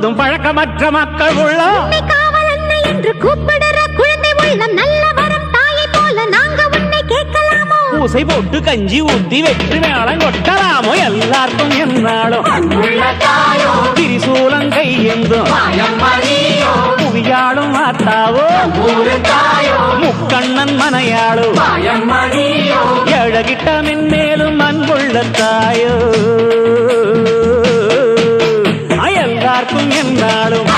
முழுதும் பழக்கமற்ற மக்கள் உள்ளம் காவல் என்ன என்று கூப்பிடுற குழந்தை உள்ளம் நல்ல வரம் தாயை போல நாங்க உன்னை கேட்கலாமோ பூசை போட்டு கஞ்சி ஊத்தி வெற்றி மேளம் கொட்டலாமோ எல்லாருக்கும் என்னாலும் திரிசூலம் கையெந்தும் புவியாடும் மாத்தாவோ முக்கண்ணன் மனையாளும் ஏழகிட்ட மென்மேலும் அன்புள்ள தாயோ எல்லாருக்கும் என்னாலும்